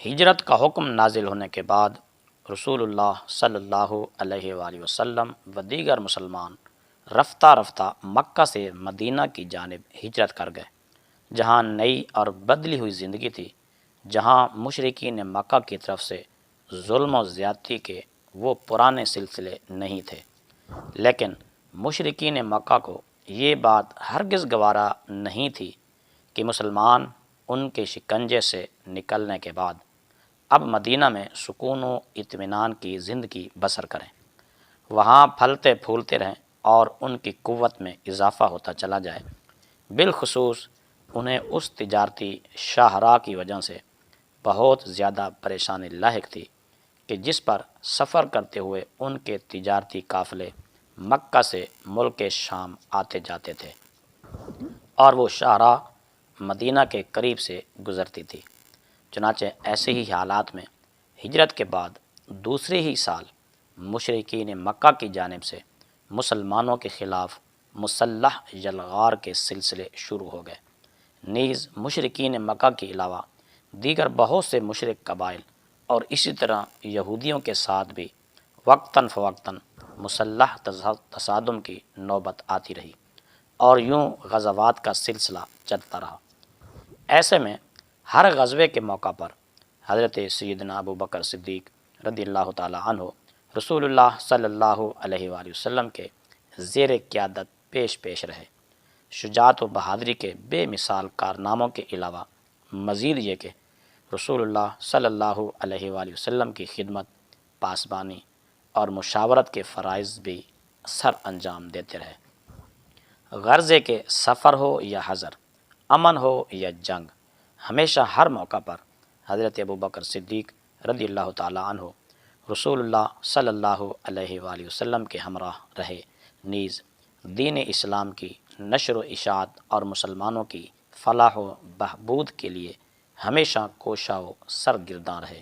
ہجرت کا حکم نازل ہونے کے بعد رسول اللہ صلی اللہ علیہ وآلہ وسلم و دیگر مسلمان رفتہ رفتہ مکہ سے مدینہ کی جانب ہجرت کر گئے، جہاں نئی اور بدلی ہوئی زندگی تھی، جہاں مشرکین مکہ کی طرف سے ظلم و زیادتی کے وہ پرانے سلسلے نہیں تھے۔ لیکن مشرکین مکہ کو یہ بات ہرگز گوارا نہیں تھی کہ مسلمان ان کے شکنجے سے نکلنے کے بعد اب مدینہ میں سکون و اطمینان کی زندگی بسر کریں، وہاں پھلتے پھولتے رہیں اور ان کی قوت میں اضافہ ہوتا چلا جائے۔ بالخصوص انہیں اس تجارتی شاہراہ کی وجہ سے بہت زیادہ پریشانی لاحق تھی کہ جس پر سفر کرتے ہوئے ان کے تجارتی قافلے مکہ سے ملک شام آتے جاتے تھے، اور وہ شاہراہ مدینہ کے قریب سے گزرتی تھی۔ چنانچہ ایسے ہی حالات میں ہجرت کے بعد دوسرے ہی سال مشرکین مکہ کی جانب سے مسلمانوں کے خلاف مسلح یلغار کے سلسلے شروع ہو گئے۔ نیز مشرکین مکہ کے علاوہ دیگر بہت سے مشرک قبائل اور اسی طرح یہودیوں کے ساتھ بھی وقتاً فوقتاً مسلح تصادم کی نوبت آتی رہی، اور یوں غزوات کا سلسلہ چلتا رہا۔ ایسے میں ہر غزوے کے موقع پر حضرت سیدنا ابو بکر صدیق رضی اللہ تعالی عنہ رسول اللہ صلی اللہ علیہ وآلہ وسلم کے زیر قیادت پیش رہے۔ شجاعت و بہادری کے بے مثال کارناموں کے علاوہ مزید یہ کہ رسول اللہ صلی اللہ علیہ وآلہ وسلم کی خدمت، پاسبانی اور مشاورت کے فرائض بھی سر انجام دیتے رہے۔ غرضے کے سفر ہو یا حضر، امن ہو یا جنگ، ہمیشہ ہر موقع پر حضرت ابو بکر صدیق رضی اللہ تعالی عنہ رسول اللہ صلی اللہ علیہ وآلہ وسلم کے ہمراہ رہے، نیز دین اسلام کی نشر و اشاعت اور مسلمانوں کی فلاح و بہبود کے لیے ہمیشہ کوشاں و سرگرداں رہے۔